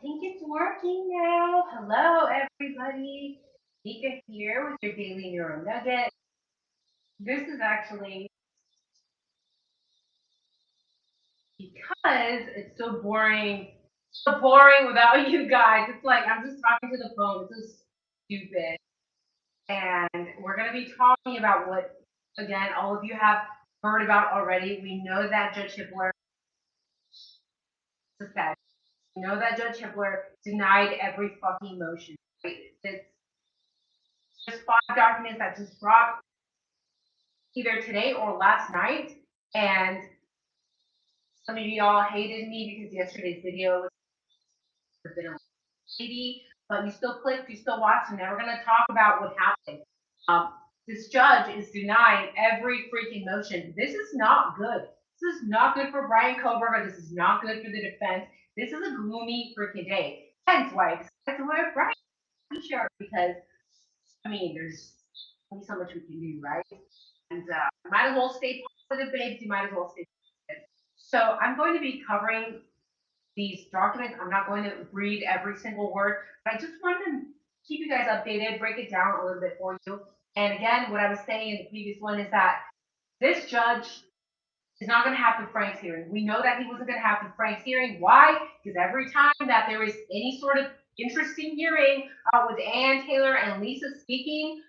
think it's working now. Hello, everybody. Nika here with your daily neuro nugget. This is actually because it's so boring. So boring without you guys. It's like I'm just talking to the phone. It's so stupid. And we're going to be talking about what, again, all of you have heard about already. We know that Judge Hippler suspended. We know that Judge Hippler denied every fucking motion. Right? It's just 5 documents that just dropped either today or last night, and some of y'all hated me because yesterday's video was a bit of lady, but you still clicked, you still watched, and now we're going to talk about what happened. This judge is denying every freaking motion. This is not good. This is not good for Brian Kohberger. This is not good for the defense. This is a gloomy freaking day. Hence why I decided to wear a bright t-shirt because, I mean, there's only so much we can do, right? And might as well stay positive, babes. You might as well stay positive. So I'm going to be covering these documents. I'm not going to read every single word, but I just wanted to keep you guys updated, break it down a little bit for you. And again, what I was saying in the previous one is that this judge is not going to have the Frank's hearing. We know that he wasn't going to have the Frank's hearing. Why? Because every time that there is any sort of interesting hearing with Ann Taylor and Lisa speaking,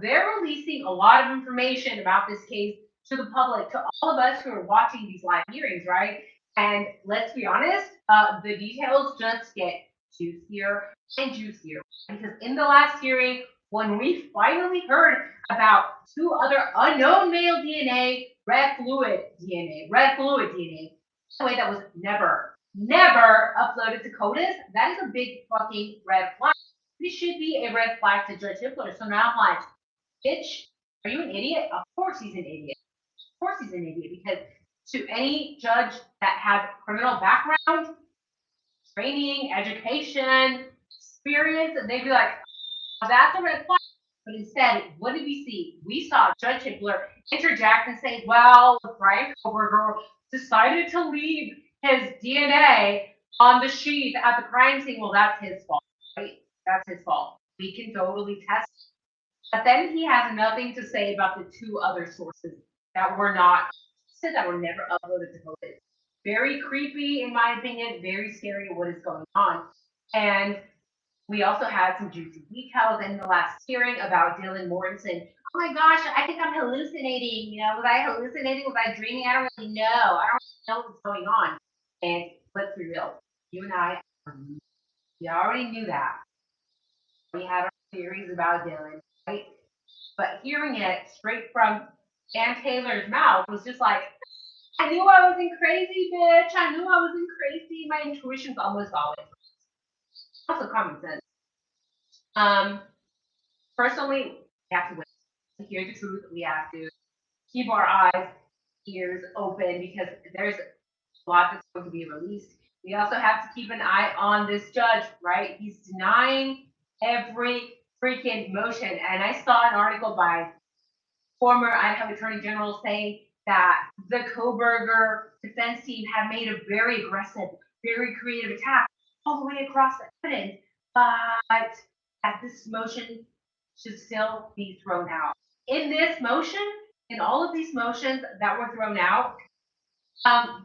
they're releasing a lot of information about this case to the public, to all of us who are watching these live hearings, right? And let's be honest, the details just get juicier and juicier. Because in the last hearing, when we finally heard about 2 other unknown male DNA, red fluid DNA, by the way, that was never uploaded to CODIS, that is a big fucking red flag. This should be a red flag to Judge Hippler. So now I'm like, bitch, are you an idiot? Of course he's an idiot. Of course he's an idiot, because to any judge that has criminal background, training, education, experience, they'd be like, oh, that's a red flag. But instead, what did we see? We saw Judge Hippler interject and say, well, Brian Kohberger decided to leave his DNA on the sheath at the crime scene. Well, that's his fault, right? That's his fault. We can totally test it. But then he has nothing to say about the 2 other sources that were never uploaded to CODIS. Very creepy, in my opinion, very scary what is going on. And we also had some juicy details in the last hearing about Dylan Mortensen. Oh my gosh, I think I'm hallucinating. Was I hallucinating? Was I dreaming? I don't really know. I don't really know what's going on. And let's be real. You and I, we already knew that. We had our theories about Dylan, right? But hearing it straight from Ann Taylor's mouth was just like, I knew I wasn't crazy, bitch. I knew I wasn't crazy. My intuition's almost always right. Also common sense. Personally, we have to wait to hear the truth. We have to keep our eyes, ears open, because there's a lot that's going to be released. We also have to keep an eye on this judge, right? He's denying every freaking motion. And I saw an article by former Idaho Attorney General saying that the Kohberger defense team had made a very aggressive, very creative attack all the way across the evidence, but that this motion should still be thrown out. In this motion, in all of these motions that were thrown out,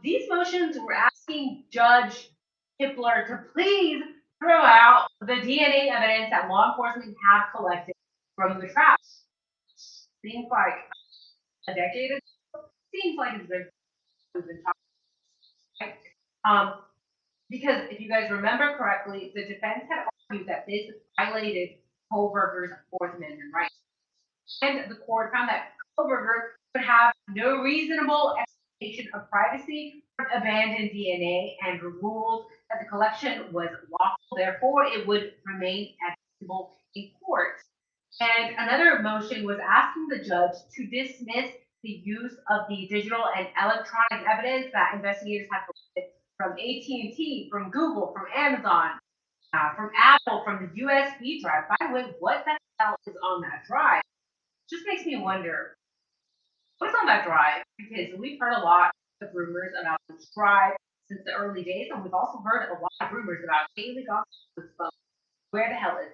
these motions were asking Judge Hippler to please throw out the DNA evidence that law enforcement have collected from the traps. Seems like a decade ago. Seems like it's been talking, right? Because if you guys remember correctly, the defense had argued that this violated Kohberger's Fourth Amendment rights. And the court found that Kohberger would have no reasonable expectation of privacy from abandoned DNA and ruled that the collection was lawful, therefore it would remain admissible in court. And another motion was asking the judge to dismiss the use of the digital and electronic evidence that investigators had collected from AT&T, from Google, from Amazon, from Apple, from the USB drive. By the way, what the hell is on that drive? Just makes me wonder, what's on that drive? Because we've heard a lot of rumors about this drive. since the early days, and we've also heard a lot of rumors about Haley Gossip's phone. Where the hell is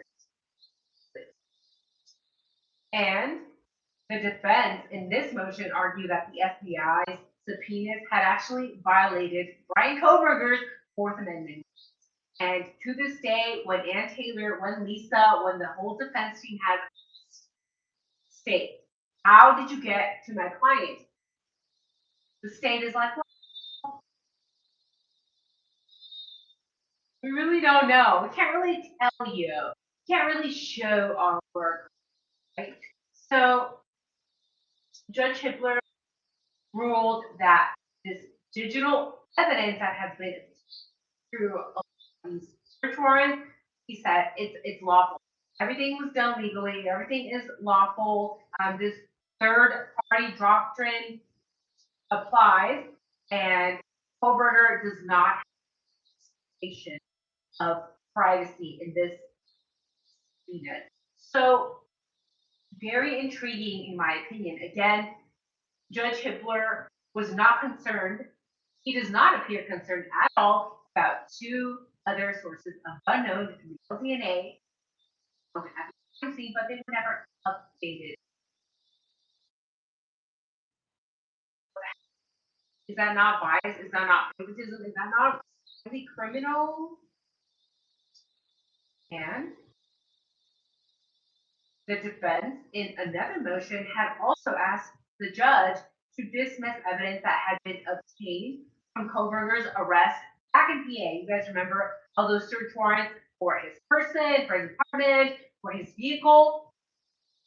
it? And the defense in this motion argued that the FBI's subpoenas had actually violated Brian Kohberger's Fourth Amendment. And to this day, when Ann Taylor, when Lisa, when the whole defense team has state, how did you get to my client? The state is like, well, we really don't know. We can't really tell you. We can't really show our work, right? So Judge Hippler ruled that this digital evidence that has been through these search warrants, he said it's lawful. Everything was done legally. Everything is lawful. This third-party doctrine applies, and Kohberger does not have expectation of privacy in this unit. So very intriguing, in my opinion. Again, Judge Hippler was not concerned. He does not appear concerned at all about two other sources of unknown real DNA. Don't have privacy, but they were never updated. Is that not bias? Is that not favoritism? Is that not really criminal? And the defense, in another motion, had also asked the judge to dismiss evidence that had been obtained from Kohberger's arrest back in PA. You guys remember all those search warrants for his person, for his apartment, for his vehicle?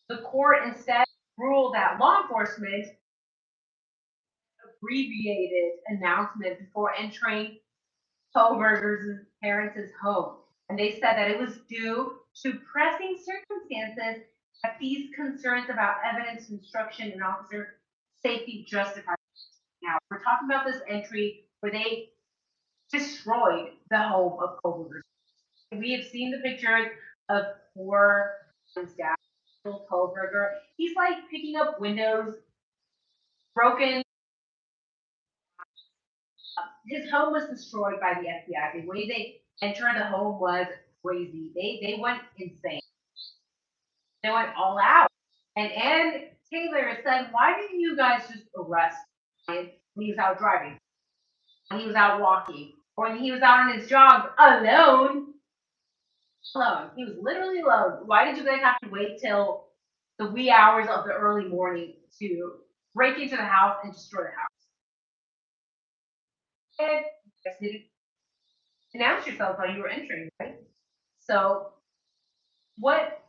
The court instead ruled that law enforcement abbreviated announcement before entering Kohberger's parents' home. And they said that it was due to pressing circumstances that these concerns about evidence destruction and officer safety justified. Now, we're talking about this entry where they destroyed the home of Kohberger. We have seen the pictures of poor dad, Kohberger. He's like picking up windows, broken. His home was destroyed by the FBI. The way they entered the home was crazy. They went insane. They went all out. And Ann Taylor said, why didn't you guys just arrest him when he was out driving, when he was out walking, or when he was out on his jogs alone? Alone. He was literally alone. Why did you guys have to wait till the wee hours of the early morning to break into the house and destroy the house? And you guys didn't announce yourself while you were entering, right? So what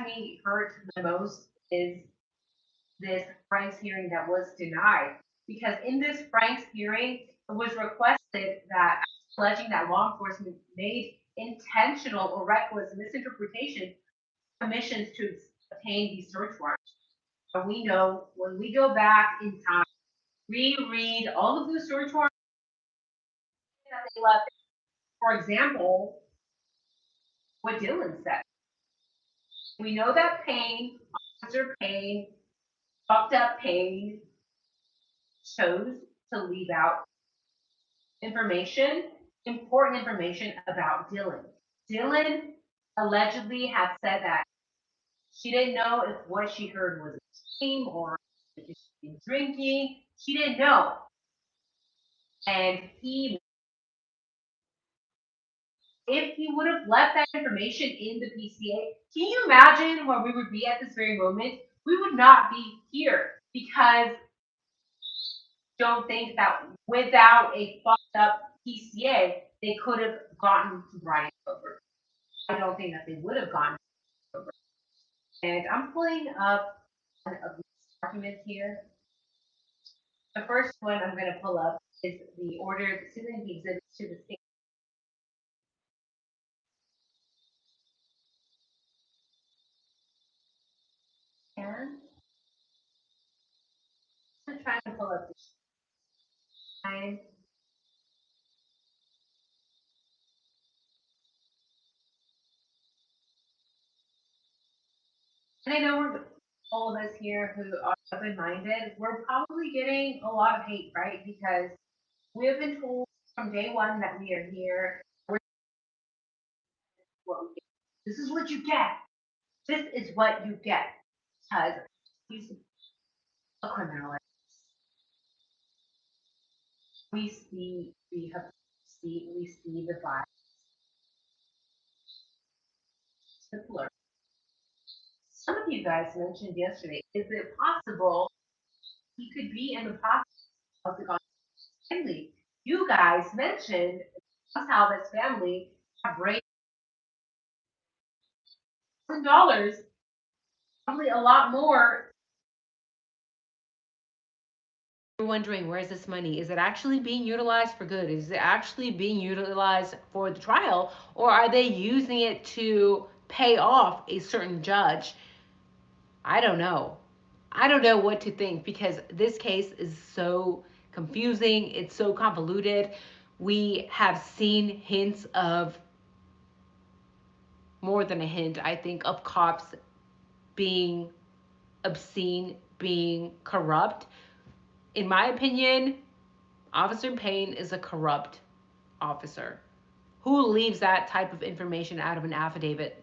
me hurt the most is this Frank's hearing that was denied, because in this Frank's hearing it was requested that alleging that law enforcement made intentional or reckless misinterpretation commissions to obtain these search warrants. And we know when we go back in time, reread all of the search warrants that they left. For example, what Dylan said. We know that Payne, Officer Payne, fucked up Payne, chose to leave out information, important information about Dylan. Dylan allegedly had said that she didn't know if what she heard was a dream or if she'd been drinking. She didn't know. And if he would have left that information in the PCA, can you imagine where we would be at this very moment? We would not be here, because don't think that without a fucked up PCA, they could have gotten to Brian Kohberger. I don't think that they would have gotten to Kohberger. And I'm pulling up one of these documents here. The first one I'm going to pull up is the order submitting the exhibits to the state. And I'm trying to pull up this time. And I know we're all of us here who are open-minded, we're probably getting a lot of hate, right? Because we have been told from day one that we are here. This is what you get. This is what you get. Because he's a criminal. We see the bias. Hippler. Some of you guys mentioned yesterday, is it possible he could be in the process of the family? You guys mentioned somehow this family have raised $1,000, probably a lot more. You're wondering, where's this money? Is it actually being utilized for good? Is it actually being utilized for the trial? Or are they using it to pay off a certain judge? I don't know. I don't know what to think because this case is so confusing. It's so convoluted. We have seen hints of, more than a hint, I think, of cops being obscene, being corrupt. In my opinion, Officer Payne is a corrupt officer. Who leaves that type of information out of an affidavit?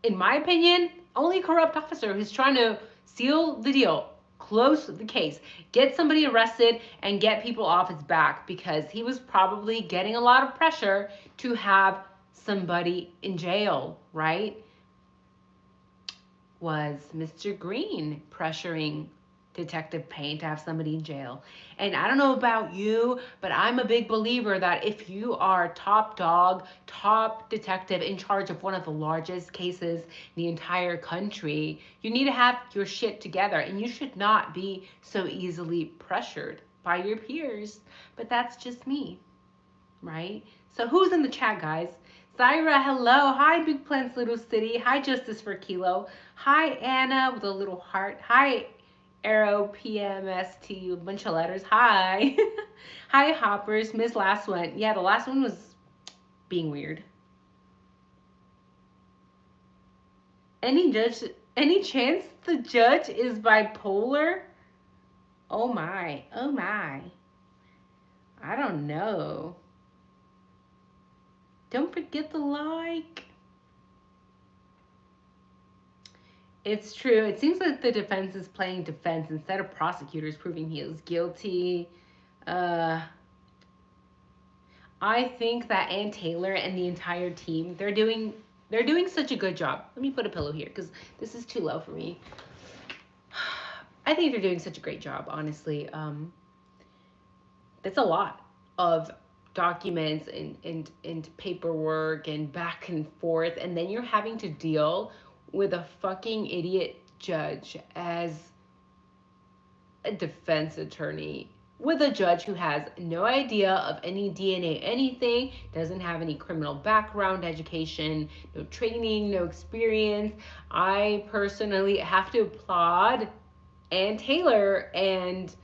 In my opinion, only a corrupt officer who's trying to seal the deal, close the case, get somebody arrested, and get people off his back, because he was probably getting a lot of pressure to have somebody in jail, right? Was Mr. Green pressuring Detective Payne to have somebody in jail? And I don't know about you, but I'm a big believer that if you are top dog, top detective in charge of one of the largest cases in the entire country, you need to have your shit together, and you should not be so easily pressured by your peers. But that's just me, right? So who's in the chat, guys? Zaira, hello. Hi, Big Plants Little City. Hi, Justice for Kilo. Hi, Anna with a little heart. Hi, Arrow PMST, a bunch of letters. Hi. Hi, Hoppers. Missed last one. Yeah, the last one was being weird. Any chance the judge is bipolar? Oh my. Oh my. I don't know. Don't forget the like. It's true. It seems like the defense is playing defense instead of prosecutors proving he is guilty. I think that Ann Taylor and the entire team, they're doing such a good job. Let me put a pillow here because this is too low for me. I think they're doing such a great job, honestly. That's a lot of documents and paperwork and back and forth, and then you're having to deal with a fucking idiot judge as a defense attorney, with a judge who has no idea of any DNA, anything, doesn't have any criminal background, education, no training, no experience. I personally have to applaud Ann Taylor and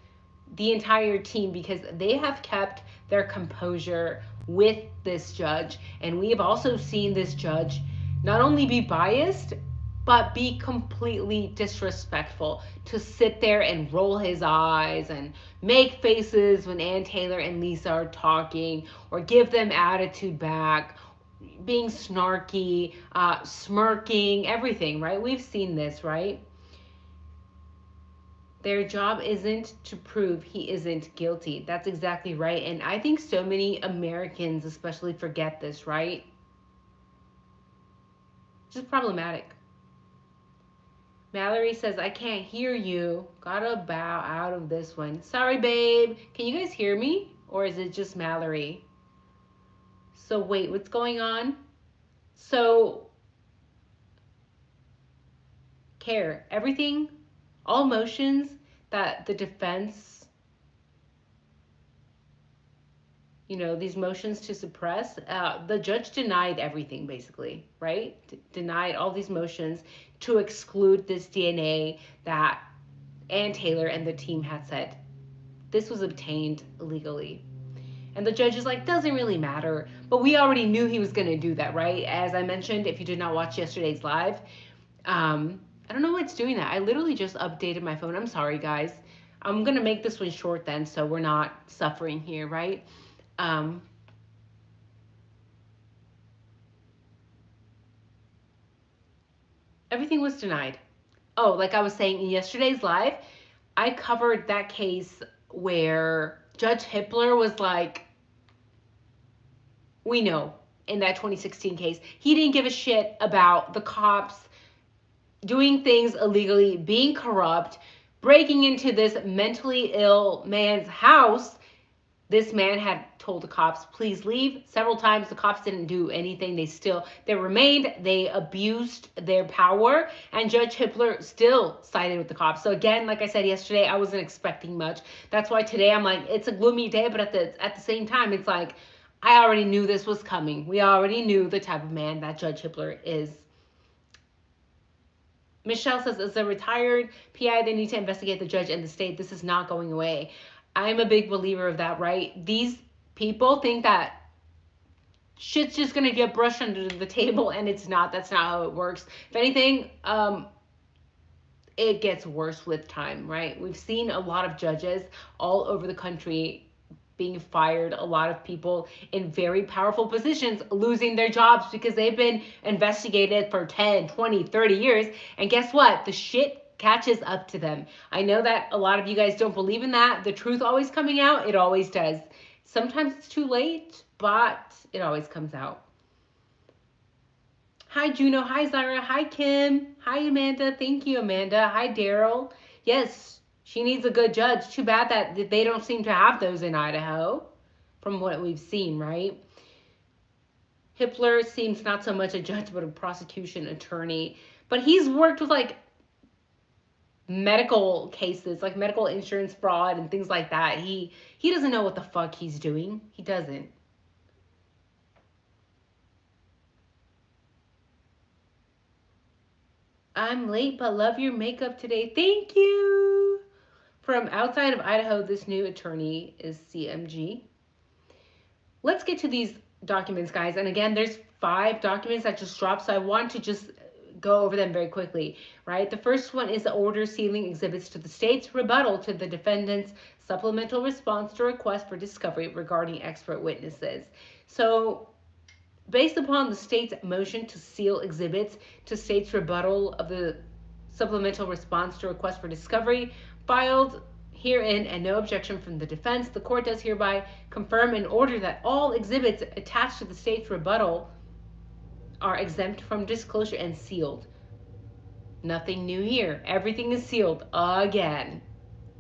the entire team because they have kept their composure with this judge. And we have also seen this judge not only be biased, but be completely disrespectful, to sit there and roll his eyes and make faces when Ann Taylor and Lisa are talking, or give them attitude back, being snarky, smirking, everything, right? We've seen this, right? Their job isn't to prove he isn't guilty. That's exactly right. And I think so many Americans especially forget this, right? It's just problematic. Mallory says, I can't hear you. Gotta bow out of this one. Sorry, babe. Can you guys hear me? Or is it just Mallory? So wait, what's going on? So, care. Everything, all motions that the defense, these motions to suppress, the judge denied everything basically, right? Denied all these motions to exclude this DNA that Ann Taylor and the team had said this was obtained illegally. And the judge is like, doesn't really matter. But we already knew he was going to do that, right? As I mentioned, if you did not watch yesterday's live, I don't know why it's doing that. I literally just updated my phone. I'm sorry, guys. I'm going to make this one short then, so we're not suffering here, right? Everything was denied. Oh, like I was saying in yesterday's live, I covered that case where Judge Hippler was like, we know in that 2016 case, he didn't give a shit about the cops doing things illegally, being corrupt, breaking into this mentally ill man's house. This man had told the cops, please leave. Several times the cops didn't do anything. They remained, they abused their power, and Judge Hippler still sided with the cops. So again, like I said yesterday, I wasn't expecting much. That's why today I'm like, it's a gloomy day, but at the same time, it's like, I already knew this was coming. We already knew the type of man that Judge Hippler is. Michelle says, as a retired PI, they need to investigate the judge and the state. This is not going away. I'm a big believer of that, right? These people think that shit's just going to get brushed under the table, and it's not. That's not how it works. If anything, it gets worse with time, right? We've seen a lot of judges all over the country being fired, a lot of people in very powerful positions losing their jobs because they've been investigated for 10, 20, 30 years. And guess what? The shit catches up to them. I know that a lot of you guys don't believe in that. The truth always coming out, it always does. Sometimes it's too late, but it always comes out. Hi, Juno. Hi, Zyra. Hi, Kim. Hi, Amanda. Thank you, Amanda. Hi, Daryl. Yes, she needs a good judge. Too bad that they don't seem to have those in Idaho, from what we've seen, right? Hippler seems not so much a judge, but a prosecution attorney. But he's worked with like medical cases, like medical insurance fraud and things like that. He doesn't know what the fuck he's doing. He doesn't. I'm late, but love your makeup today. Thank you. From outside of Idaho, this new attorney is CMG. Let's get to these documents, guys. And again, there's 5 documents that just dropped, so I want to just go over them very quickly, right? The first one is the order sealing exhibits to the state's rebuttal to the defendant's supplemental response to request for discovery regarding expert witnesses. So based upon the state's motion to seal exhibits to state's rebuttal of the supplemental response to request for discovery filed herein and no objection from the defense, the court does hereby confirm and order that all exhibits attached to the state's rebuttal are exempt from disclosure and sealed. Nothing new here. Everything is sealed again.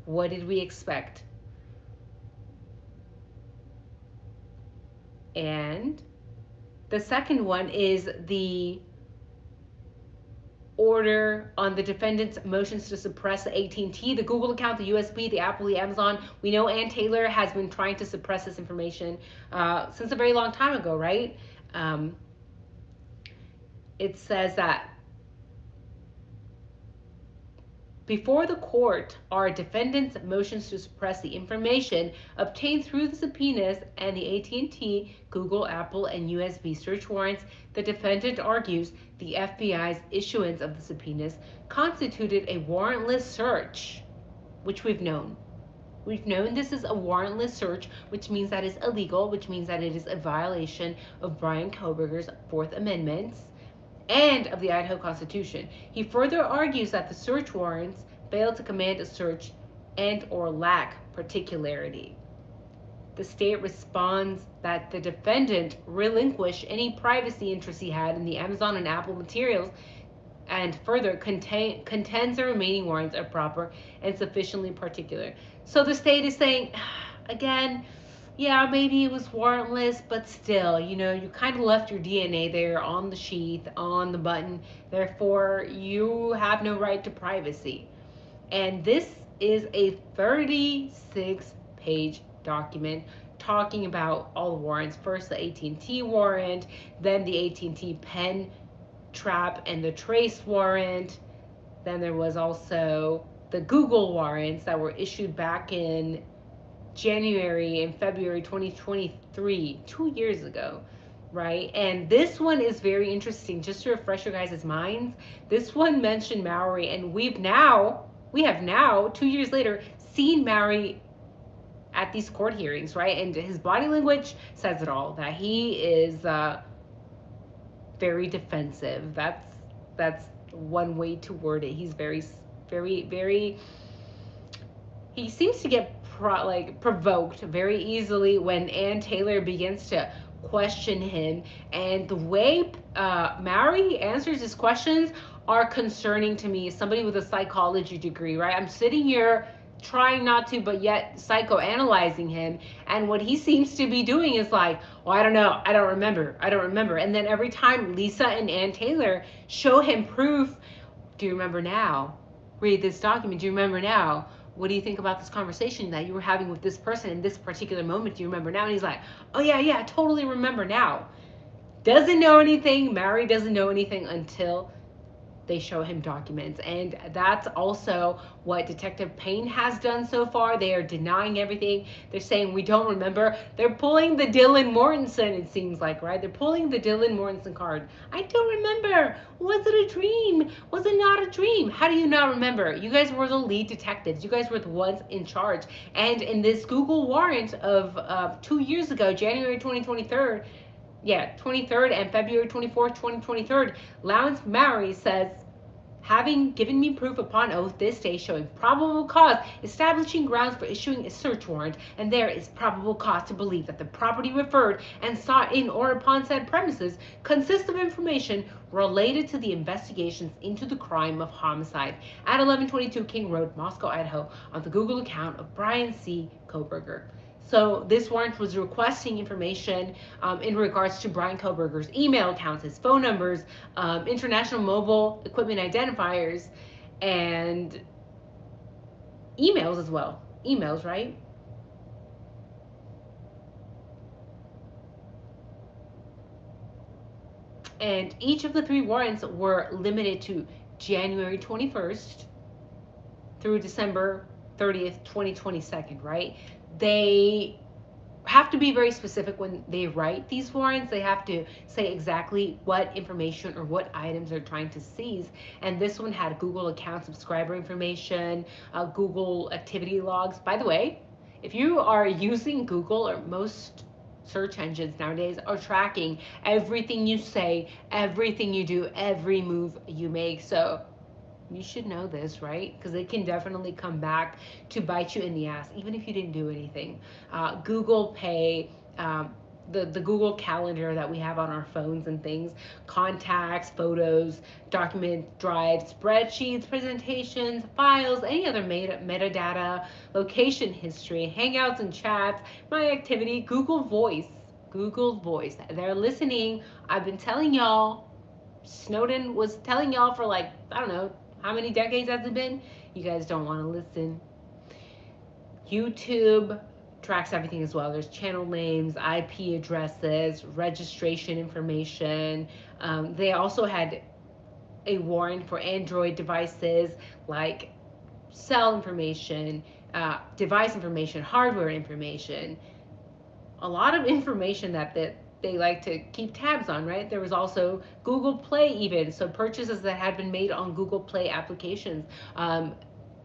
What did we expect? And the second one is the order on the defendant's motions to suppress the AT&T, the Google account, the USB, the Apple, the Amazon. We know Ann Taylor has been trying to suppress this information since a very long time ago, right? It says that before the court are defendant's motions to suppress the information obtained through the subpoenas and the AT&T, Google, Apple, and USB search warrants. The defendant argues the FBI's issuance of the subpoenas constituted a warrantless search, which we've known. We've known this is a warrantless search, which means that it's illegal, which means that it is a violation of Brian Kohberger's 4th Amendment and of the Idaho Constitution. He further argues that the search warrants fail to command a search and or lack particularity. The state responds that the defendant relinquished any privacy interests he had in the Amazon and Apple materials, and further contends the remaining warrants are proper and sufficiently particular. So the state is saying, again, yeah, maybe it was warrantless, but still, you kind of left your DNA there on the sheath, on the button. Therefore, you have no right to privacy. And this is a 36-page document talking about all the warrants. First, the AT&T warrant, then the AT&T pen trap and the trace warrant. Then there was also the Google warrants that were issued back in January and February 2023, 2 years ago, right? And this one is very interesting. Just to refresh your guys' minds, this one mentioned Maori, and we have now 2 years later seen Maori at these court hearings, right? And his body language says it all, that he is very defensive. That's one way to word it. He's very, he seems to get provoked very easily when Ann Taylor begins to question him, and the way Mary answers his questions are concerning to me. Somebody with a psychology degree, right? I'm sitting here trying not to, but yet psychoanalyzing him, and what he seems to be doing is like, well, I don't know, I don't remember, and then every time Lisa and Ann Taylor show him proof, do you remember now? Read this document. Do you remember now? What do you think about this conversation that you were having with this person in this particular moment? Do you remember now? And he's like, oh yeah, I totally remember now. Doesn't know anything. Mary doesn't know anything until they show him documents. And that's also what Detective Payne has done so far. They are denying everything. They're saying we don't remember. They're pulling the Dylan Mortensen, it seems like, right? They're pulling the Dylan Mortensen card. I don't remember. Was it a dream? Was it not a dream? How do you not remember? You guys were the lead detectives. You guys were the ones in charge. And in this Google warrant of 2 years ago, January 2023, 23rd and February 24th, 2023, Lawrence Mary says, having given me proof upon oath this day showing probable cause, establishing grounds for issuing a search warrant, and there is probable cause to believe that the property referred and sought in or upon said premises consists of information related to the investigations into the crime of homicide at 1122 King Road, Moscow, Idaho, on the Google account of Brian C. Kohberger. So this warrant was requesting information in regards to Brian Kohberger's email accounts, his phone numbers, international mobile equipment identifiers, and emails as well. Emails, right? And each of the 3 warrants were limited to January 21st through December 30th, 2022, right? They have to be very specific when they write these warrants. They have to say exactly what information or what items they're trying to seize. And this one had Google account subscriber information, Google activity logs. By the way, if you are using Google, or most search engines nowadays are tracking everything you say, everything you do, every move you make. So you should know this, right? Because it can definitely come back to bite you in the ass, even if you didn't do anything. Google Pay, the Google Calendar that we have on our phones and things, contacts, photos, document drives, spreadsheets, presentations, files, any other metadata, location history, hangouts and chats, my activity, Google Voice. Google Voice. They're listening. I've been telling y'all. Snowden was telling y'all for like, I don't know, how many decades has it been? You guys don't want to listen. YouTube tracks everything as well. There's channel names, IP addresses, registration information. They also had a warrant for Android devices, like cell information, device information, hardware information. A lot of information that they like to keep tabs on, right? There was also Google Play even, so purchases that had been made on Google Play applications,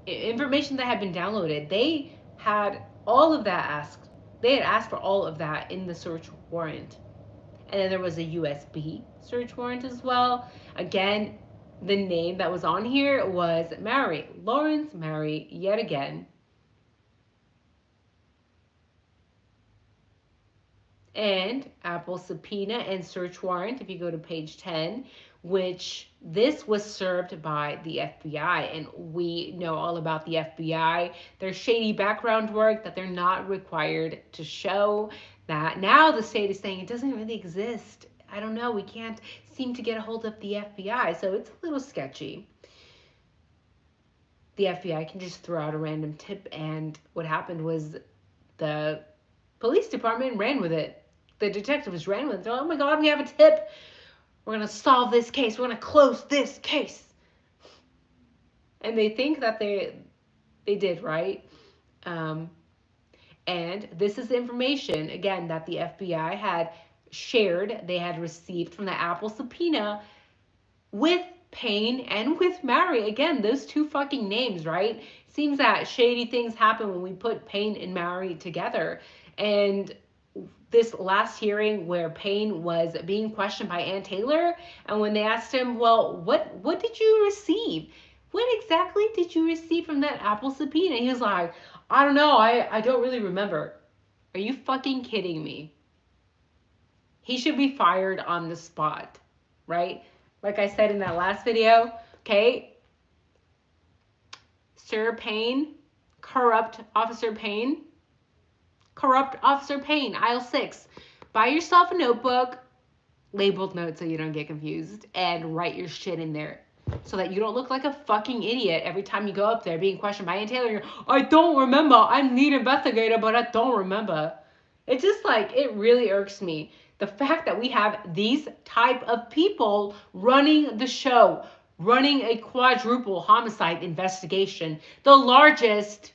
information that had been downloaded. They had all of that asked. They had asked for all of that in the search warrant. And then there was a USB search warrant as well. Again, the name that was on here was Mary, Lawrence Mary, yet again. And Apple subpoena and search warrant, if you go to page 10, which this was served by the FBI. And we know all about the FBI, their shady background work that they're not required to show. That now the state is saying it doesn't really exist. I don't know, we can't seem to get a hold of the FBI, so it's a little sketchy. The FBI can just throw out a random tip, and what happened was the police department ran with it. The detectives ran with it. They're like, oh my God, we have a tip. We're going to solve this case. We're going to close this case. And they think that they did, right? And this is information, again, that the FBI had shared, they had received from the Apple subpoena with Payne and with Mary. Again, those two fucking names, right? Seems that shady things happen when we put Payne and Mary together. And this last hearing where Payne was being questioned by Ann Taylor, and when they asked him, well, what did you receive? What exactly did you receive from that Apple subpoena? He was like, I don't know, I don't really remember. Are you fucking kidding me? He should be fired on the spot, right? Like I said in that last video, okay? Sir Payne, corrupt Officer Payne, aisle 6. Buy yourself a notebook, labeled notes so you don't get confused, and write your shit in there so that you don't look like a fucking idiot every time you go up there being questioned by Ann Taylor. You're, I don't remember. I'm lead investigator, but I don't remember. It's just like, it really irks me. The fact that we have these type of people running the show, running a quadruple homicide investigation, the largest,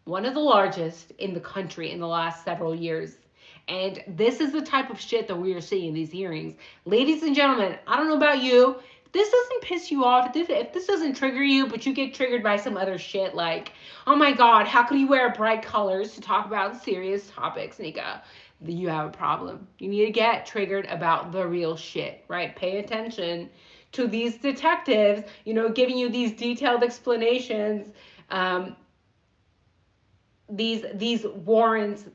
one of the largest in the country in the last several years. And this is the type of shit that we are seeing in these hearings. Ladies and gentlemen, I don't know about you. If this doesn't piss you off, if this doesn't trigger you, but you get triggered by some other shit like, oh my God, how could you wear bright colors to talk about serious topics, Nika? You have a problem. You need to get triggered about the real shit, right? Pay attention to these detectives, giving you these detailed explanations, these warrants,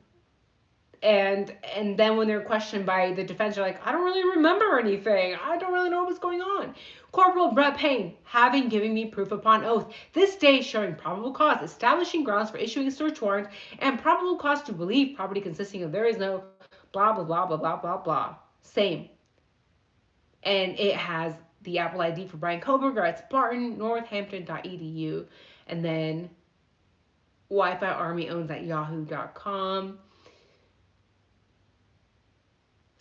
and then when they're questioned by the defense, they're like, I don't really remember anything. I don't really know what's going on. Corporal Brett Payne, having given me proof upon oath, this day showing probable cause, establishing grounds for issuing a search warrant, and probable cause to believe property consisting of there is no blah, blah, blah, blah, blah, blah, blah. Same. And it has the Apple ID for Brian Kohberger at spartannorthampton.edu. And then Wi-Fi Army owns at yahoo.com.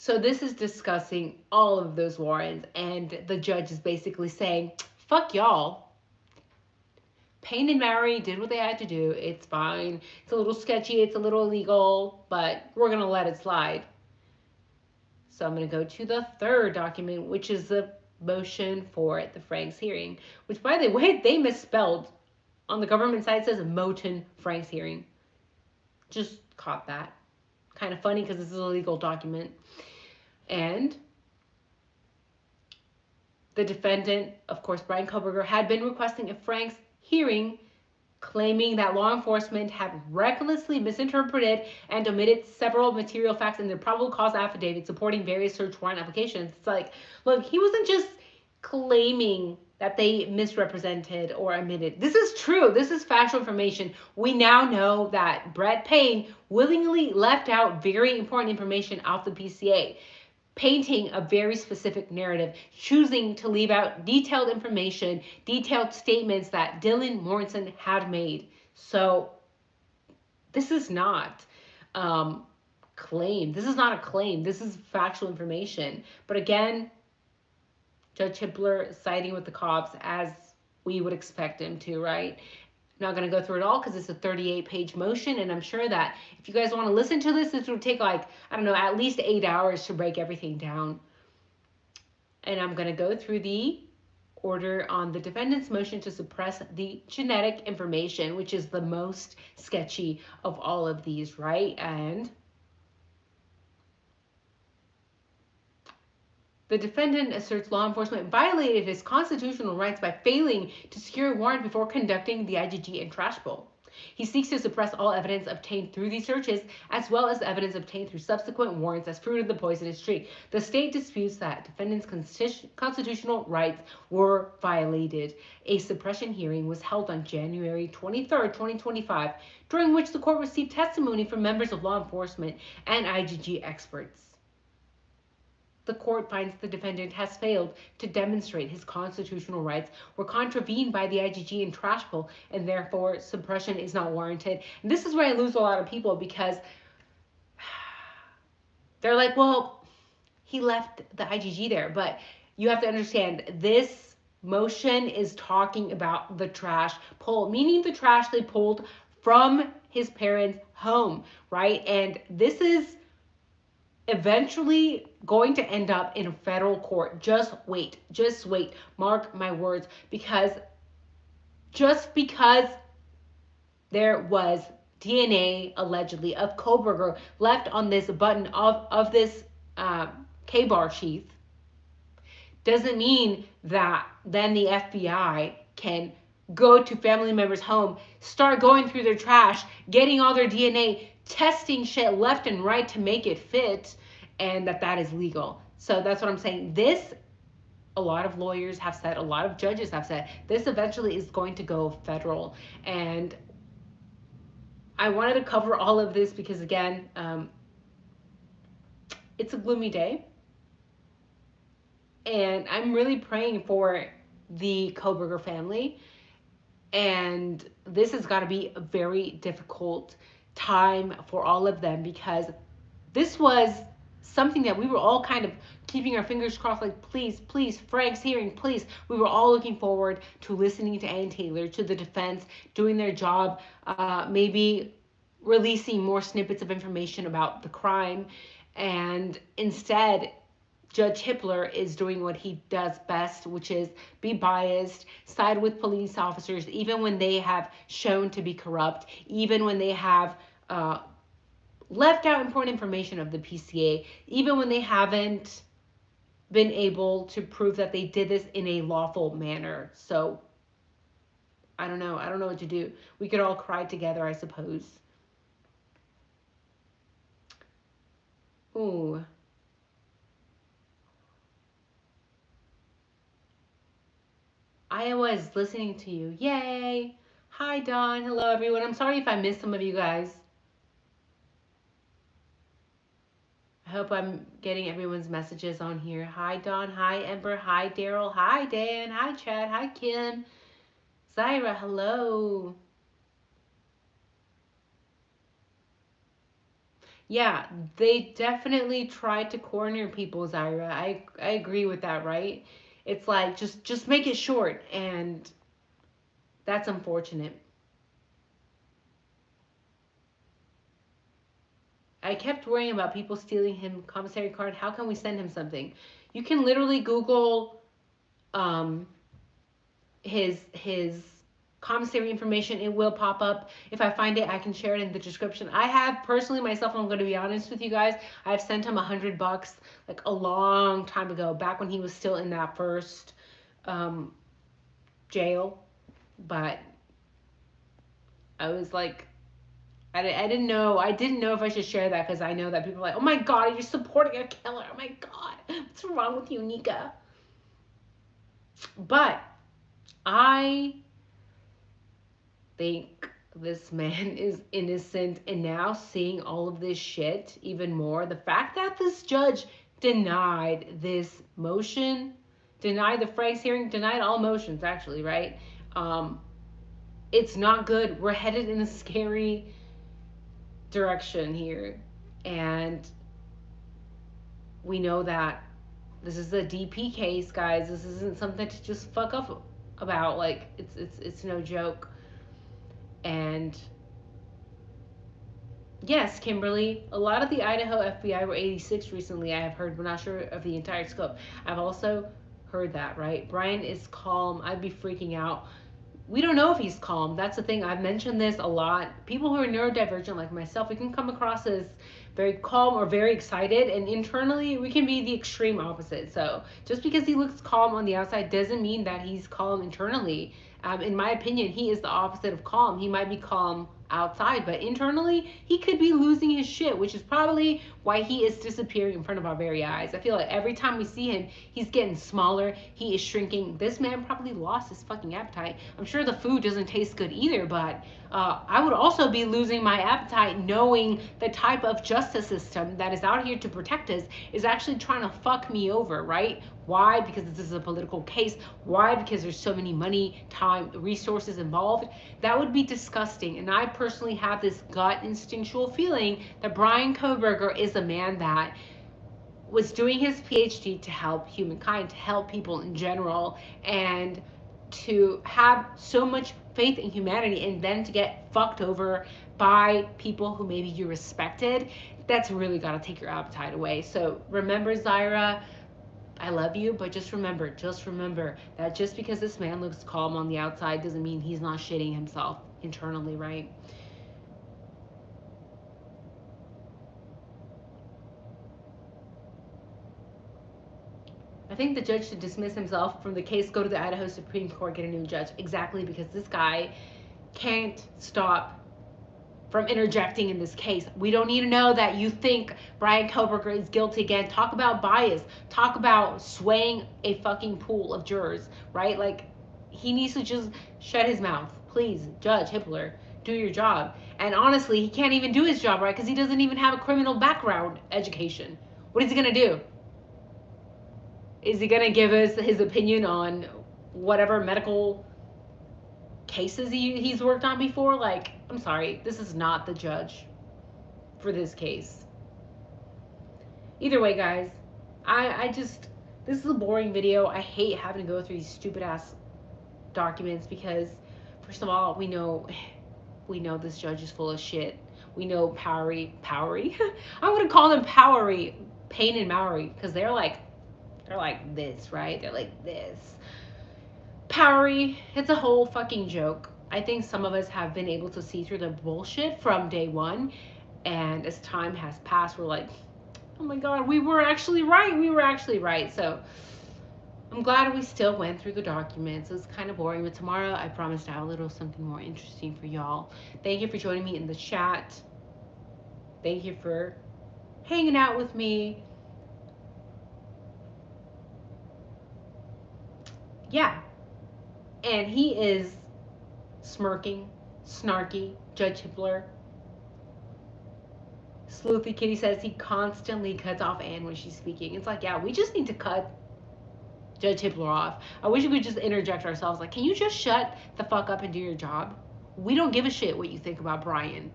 So this is discussing all of those warrants, and the judge is basically saying, fuck y'all. Payne and Mary did what they had to do. It's fine. It's a little sketchy. It's a little illegal, but we're going to let it slide. So I'm going to go to the third document, which is the motion for the Franks hearing, which, by the way, they misspelled. On the government side, it says Moten Franks hearing. Just caught that. Kind of funny because this is a legal document. And the defendant, of course, Brian Kohberger, had been requesting a Franks hearing, claiming that law enforcement had recklessly misinterpreted and omitted several material facts in their probable cause affidavit supporting various search warrant applications. It's like, look, he wasn't just claiming that they misrepresented or omitted. This is true. This is factual information. We now know that Brett Payne willingly left out very important information off the PCA, painting a very specific narrative, choosing to leave out detailed information, detailed statements that Dylan Morrison had made. So this is not claim. This is not a claim. This is factual information. But again, Judge Hippler siding with the cops as we would expect him to, right? I'm not going to go through it all because it's a 38-page motion, and I'm sure that if you guys want to listen to this, this would take like, I don't know, at least 8 hours to break everything down. And I'm going to go through the order on the defendant's motion to suppress the genetic information, which is the most sketchy of all of these, right? And the defendant asserts law enforcement violated his constitutional rights by failing to secure a warrant before conducting the IGG and trash pull. He seeks to suppress all evidence obtained through these searches, as well as evidence obtained through subsequent warrants as fruit of the poisonous tree. The state disputes that defendant's constitutional rights were violated. A suppression hearing was held on January 23, 2025, during which the court received testimony from members of law enforcement and IGG experts. The court finds the defendant has failed to demonstrate his constitutional rights were contravened by the IGG and trash pull, and therefore suppression is not warranted. And this is where I lose a lot of people, because they're like, well, he left the IGG there. But you have to understand, this motion is talking about the trash pull, meaning the trash they pulled from his parents' home, right? And this is eventually going to end up in a federal court. Just wait. Just wait. Mark my words. Because just because there was DNA allegedly of Kohberger left on this button of this K-bar sheath doesn't mean that then the FBI can go to family members' home, start going through their trash, getting all their DNA, testing shit left and right to make it fit, and that is legal. So that's what I'm saying. This, a lot of lawyers have said, a lot of judges have said, this eventually is going to go federal. And I wanted to cover all of this because, again, it's a gloomy day. And I'm really praying for the Kohberger family. And this has got to be a very difficult time for all of them, because this was something that we were all kind of keeping our fingers crossed, like, please, please, Frank's hearing, please. We were all looking forward to listening to Ann Taylor, to the defense doing their job, maybe releasing more snippets of information about the crime. And instead, Judge Hippler is doing what he does best, which is be biased, side with police officers, even when they have shown to be corrupt, even when they have left out important information of the PCA, even when they haven't been able to prove that they did this in a lawful manner. So, I don't know. I don't know what to do. We could all cry together, I suppose. Ooh. Iowa is listening to you. Yay! Hi, Dawn. Hello, everyone. I'm sorry if I missed some of you guys. I hope I'm getting everyone's messages on here. Hi, Dawn. Hi, Ember. Hi, Daryl. Hi, Dan. Hi, Chad. Hi, Kim. Zyra, hello. Yeah, they definitely tried to corner people, Zyra. I agree with that, right? It's like, just make it short, and that's unfortunate. I kept worrying about people stealing him commissary card. How can we send him something? You can literally Google um, his commissary information. It will pop up. If I find it, I can share it in the description. I have personally myself, I'm going to be honest with you guys, I've sent him $100 like a long time ago, back when he was still in that first jail. But I was like, I didn't know. I didn't know if I should share that, because I know that people are like, oh my God, you're supporting a killer. Oh my God, what's wrong with you, Nika? But I think this man is innocent, and now seeing all of this shit even more, the fact that this judge denied this motion, denied the Frank's hearing, denied all motions actually, right? It's not good. We're headed in a scary direction here, and we know that this is a DP case, guys. This isn't something to just fuck up about. Like, it's no joke. And yes, Kimberly, a lot of the Idaho FBI were 86 recently, I have heard. We're not sure of the entire scope. I've also heard that, right? Brian is calm. I'd be freaking out. We don't know if he's calm. That's the thing. I've mentioned this a lot. People who are neurodivergent like myself, we can come across as very calm or very excited, and internally we can be the extreme opposite. So just because he looks calm on the outside doesn't mean that he's calm internally. In my opinion, he is the opposite of calm. He might be calm outside, but internally he could be losing his shit, which is probably why he is disappearing in front of our very eyes. I feel like every time we see him, he's getting smaller, he is shrinking. This man probably lost his fucking appetite. I'm sure the food doesn't taste good either, but I would also be losing my appetite knowing the type of justice system that is out here to protect us is actually trying to fuck me over, right? Why? Because this is a political case. Why? Because there's so many money, time, resources involved. That would be disgusting. And I personally have this gut instinctual feeling that Brian Kohberger is a man that was doing his PhD to help humankind, to help people in general, and to have so much faith in humanity and then to get fucked over by people who maybe you respected. that's really got to take your appetite away. So remember, Zyra, I love you, but just remember that just because this man looks calm on the outside doesn't mean he's not shitting himself internally, right? I think the judge should dismiss himself from the case, go to the Idaho Supreme Court, get a new judge. Exactly, because this guy can't stop from interjecting in this case. We don't need to know that you think Brian Kohberger is guilty again. Talk about bias. Talk about swaying a fucking pool of jurors, right? Like, he needs to just shut his mouth. Please, Judge Hippler, do your job. And honestly, he can't even do his job right because he doesn't even have a criminal background education. What is he going to do? Is he going to give us his opinion on whatever medical cases he's worked on before? Like, I'm sorry, this is not the judge for this case. Either way, guys, I just, this is a boring video. I hate having to go through these stupid ass documents because, first of all, we know this judge is full of shit. We know Powery, I'm gonna call them Powery, Payne and Mowry, because they're like this, right? They're like this. Powery, it's a whole fucking joke. I think some of us have been able to see through the bullshit from day one, and as time has passed, we're like, oh my god, we were actually right. So I'm glad we still went through the documents. It was kind of boring, but tomorrow I promise to have a little something more interesting for y'all. Thank you for joining me in the chat. Thank you for hanging out with me. Yeah. And he is smirking, snarky, Judge Hippler. Sleuthy Kitty says he constantly cuts off Anne when she's speaking. It's like, yeah, we just need to cut Judge Hippler off. I wish we could just interject ourselves. Like, can you just shut the fuck up and do your job? We don't give a shit what you think about Brian.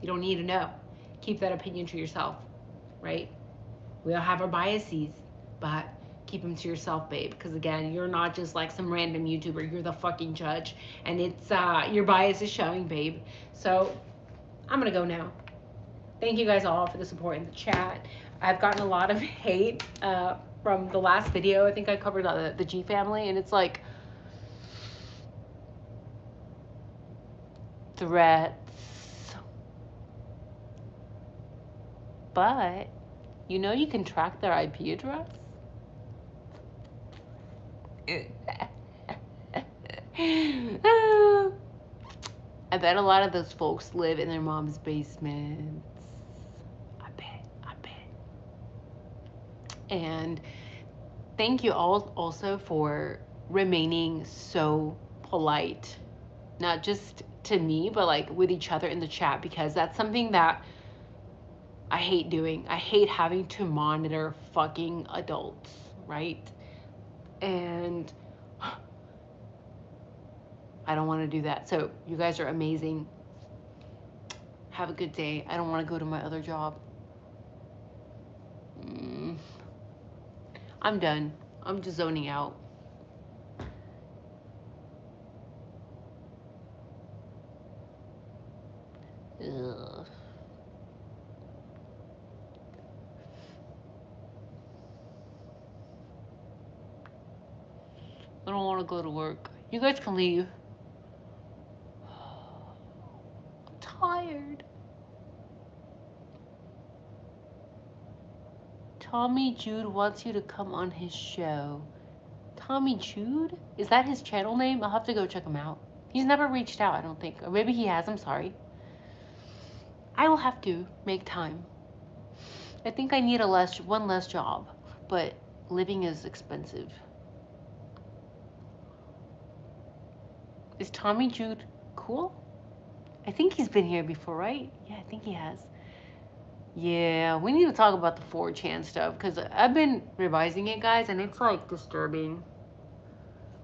You don't need to know. Keep that opinion to yourself, right? We all have our biases, but keep them to yourself, babe. Because again, you're not just like some random YouTuber. You're the fucking judge, and it's your bias is showing, babe. So I'm gonna go now. Thank you guys all for the support in the chat. I've gotten a lot of hate from the last video. I think I covered the G family, and it's like threats. But you know you can track their IP address? I bet a lot of those folks live in their mom's basements. I bet. And thank you all also for remaining so polite, not just to me, but like with each other in the chat, because that's something that I hate doing. I hate having to monitor fucking adults, right? And I don't want to do that. So you guys are amazing. Have a good day. I don't want to go to my other job. I'm done. I'm just zoning out. Ugh. I don't want to go to work. You guys can leave. I'm tired. Tommy Jude wants you to come on his show. Tommy Jude? Is that his channel name? I'll have to go check him out. He's never reached out, I don't think. Or maybe he has, I'm sorry. I will have to make time. I think I need one less job, but living is expensive. Is Tommy Jude cool? I think he's been here before, right? Yeah, I think he has. Yeah, we need to talk about the 4chan stuff, because I've been revising it, guys, and it's like disturbing.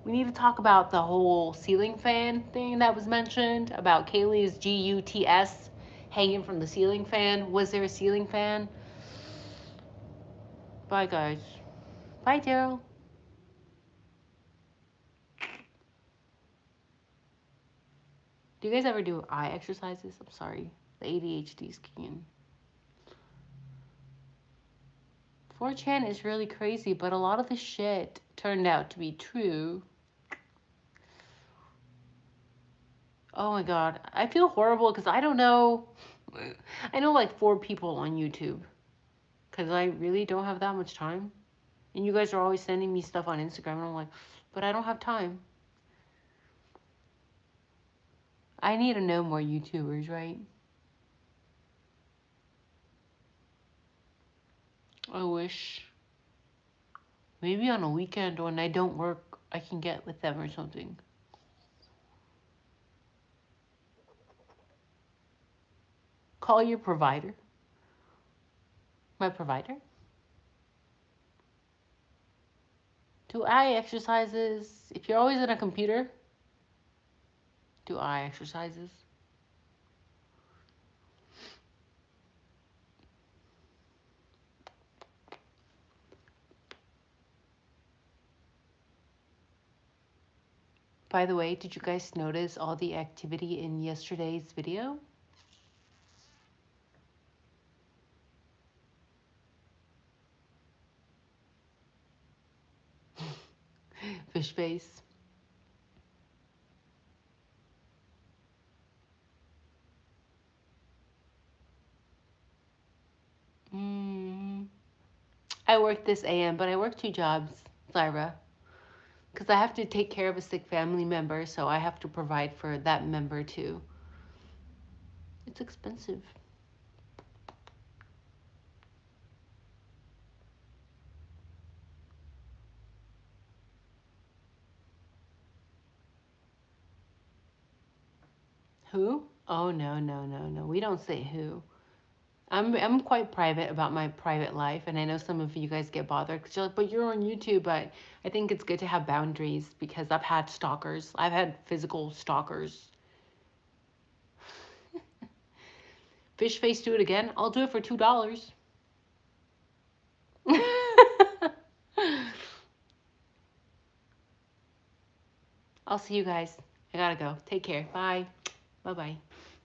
We need to talk about the whole ceiling fan thing that was mentioned, about Kaylee's GUTS hanging from the ceiling fan. Was there a ceiling fan? Bye, guys. Bye, Daryl. Do you guys ever do eye exercises? I'm sorry. The ADHD is kicking in. 4chan is really crazy, but a lot of the shit turned out to be true. Oh my god. I feel horrible because I don't know. I know like 4 people on YouTube because I really don't have that much time. And you guys are always sending me stuff on Instagram, and I'm like, but I don't have time. I need to know more YouTubers, right? I wish. Maybe on a weekend when I don't work, I can get with them or something. Call your provider. My provider? Do eye exercises. If you're always on a computer, do eye exercises. By the way, did you guys notice all the activity in yesterday's video? Fish face. I work this AM, but I work 2 jobs, Lyra. Because I have to take care of a sick family member, so I have to provide for that member too. It's expensive. Who? Oh, no, no, no, no. We don't say who. I'm quite private about my private life, and I know some of you guys get bothered because you're like, but you're on YouTube. But I think it's good to have boundaries because I've had stalkers. I've had physical stalkers. Fish face, do it again. I'll do it for $2. I'll see you guys. I gotta go. Take care. Bye. Bye-bye.